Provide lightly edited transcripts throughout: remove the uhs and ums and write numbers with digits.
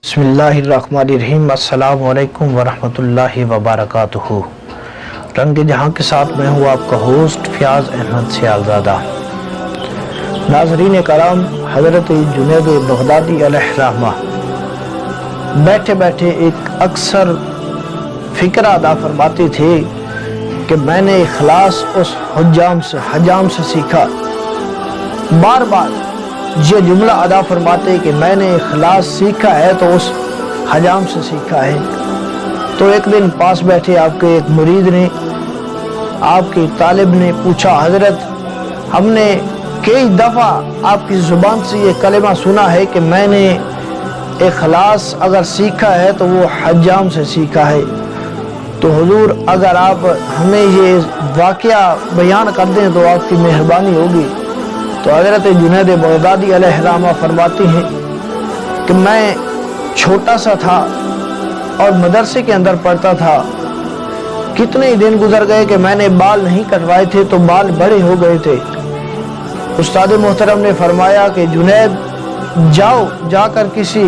बिस्मिल्लाहिर्रहमानिर्रहीम। अस्सलाम वालेकुम वरहमतुल्लाहि वबरकातुहू। रंग जहाँ के साथ मैं हूँ आपका होस्ट फयाज अहमद सियालज़ादा। नाज़रीन कराम, हज़रत जुनैद बगदादी अलैहिर्रहमा बैठे बैठे एक अक्सर फ़िक्र अदा फरमाते थे कि मैंने इखलास उस हजाम से सीखा। बार बार ये जुमला अदा फरमाते कि मैंने इखलास सीखा है तो उस हजाम से सीखा है। तो एक दिन पास बैठे आपके एक मुरीद ने, आपके तालिब ने पूछा, हज़रत हमने कई दफ़ा आपकी ज़ुबान से ये कलमा सुना है कि मैंने इखलास अगर सीखा है तो वो हजाम से सीखा है। तो हुजूर अगर आप हमें ये वाक़या बयान कर दें तो आपकी मेहरबानी होगी। तो हज़रत जुनैद बगदादी अलैहिर्रहमा फरमाते हैं कि मैं छोटा सा था और मदरसे के अंदर पढ़ता था। कितने ही दिन गुजर गए कि मैंने बाल नहीं कटवाए थे तो बाल बड़े हो गए थे। उस्ताद मोहतरम ने फरमाया कि जुनैद जाकर किसी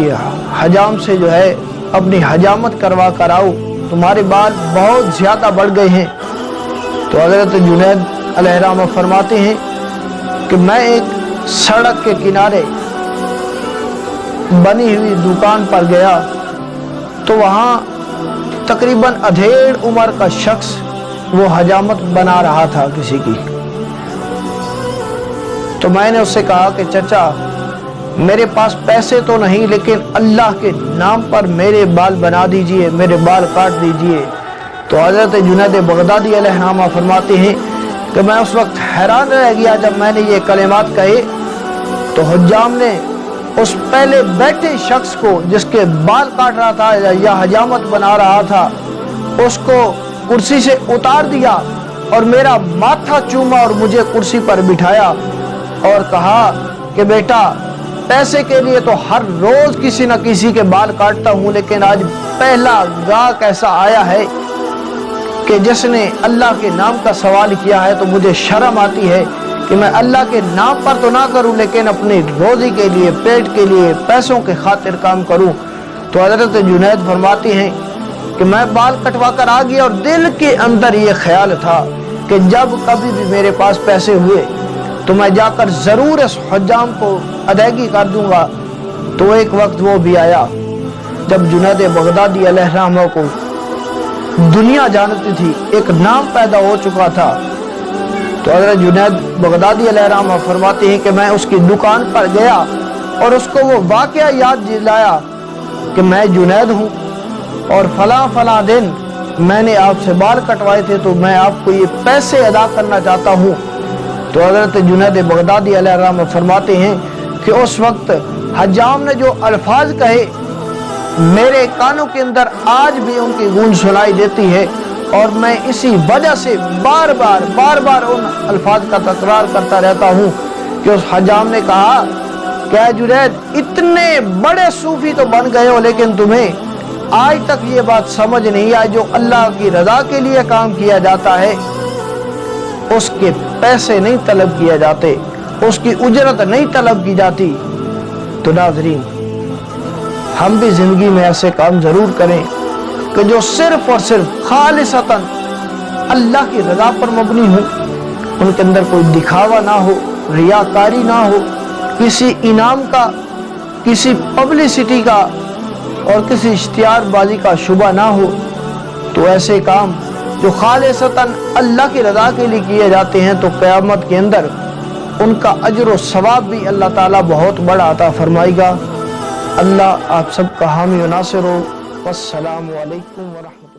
हजाम से जो है अपनी हजामत करवा कर आओ, तुम्हारे बाल बहुत ज़्यादा बढ़ गए हैं। तो हज़रत जुनैद अलैहिर्रहमा फरमाते हैं कि मैं एक सड़क के किनारे बनी हुई दुकान पर गया तो वहाँ तकरीबन अधेड़ उम्र का शख्स वो हजामत बना रहा था किसी की। तो मैंने उससे कहा कि चचा मेरे पास पैसे तो नहीं, लेकिन अल्लाह के नाम पर मेरे बाल बना दीजिए, मेरे बाल काट दीजिए। तो हज़रत जुनैद बगदादी अलैहिर्रहमा फरमाते हैं कि मैं उस वक्त हैरान रह गया जब मैंने ये कलिमात कहे। तो हजाम ने उस पहले बैठे शख्स को जिसके बाल काट रहा था या हजामत बना रहा था, उसको कुर्सी से उतार दिया और मेरा माथा चूमा और मुझे कुर्सी पर बिठाया और कहा कि बेटा पैसे के लिए तो हर रोज किसी न किसी के बाल काटता हूँ, लेकिन आज पहला गाहक ऐसा आया है कि जिसने अल्लाह के नाम का सवाल किया है। तो मुझे शर्म आती है कि मैं अल्लाह के नाम पर तो ना करूं, लेकिन अपनी रोजी के लिए, पेट के लिए, पैसों के खातिर काम करूं। तो हज़रत जुनैद फरमाती हैं कि मैं बाल कटवा कर आ गया और दिल के अंदर ये ख्याल था कि जब कभी भी मेरे पास पैसे हुए तो मैं जाकर ज़रूर इस हजाम को अदायगी कर दूंगा। तो एक वक्त वो भी आया जब जुनैद बगदादी अलैहिर्रहमा को दुनिया जानती थी, एक नाम पैदा हो चुका था। तो हज़रत जुनैद बगदादी अलैहिर्रहमा फरमाते हैं कि मैं उसकी दुकान पर गया और उसको वो वाक़या याद दिलाया कि मैं जुनैद हूँ और फला दिन मैंने आपसे बाल कटवाए थे, तो मैं आपको ये पैसे अदा करना चाहता हूँ। तो हज़रत जुनैद बगदादी अलैहिर्रहमा फरमाते हैं कि उस वक्त हजाम ने जो अल्फाज कहे मेरे कानों के अंदर आज भी उनकी गूंज सुनाई देती है और मैं इसी वजह से बार बार उन अल्फाज का तकरार करता रहता हूँ कि उस हजाम ने कहा क्या जुनैद इतने बड़े सूफी तो बन गए हो, लेकिन तुम्हें आज तक ये बात समझ नहीं आई जो अल्लाह की रजा के लिए काम किया जाता है उसके पैसे नहीं तलब किए जाते, उसकी उजरत नहीं तलब की जाती। तो नाज़रीन हम भी ज़िंदगी में ऐसे काम ज़रूर करें कि जो सिर्फ़ और सिर्फ खालिसतन अल्लाह की रज़ा पर मबनी हो, उनके अंदर कोई दिखावा ना हो, रियाकारी ना हो, किसी इनाम का, किसी पब्लिसिटी का और किसी इश्तिहारबाजी का शुबा ना हो। तो ऐसे काम जो खालिसतन अल्लाह की रज़ा के लिए किए जाते हैं तो क़यामत के अंदर उनका अजर व सवाब भी अल्लाह ताला बहुत बड़ा अता फरमाएगा। अल्लाह आप सबका हामी व नासिर हो। वस्सलामु अलैकुम व रहमतुल्लाह।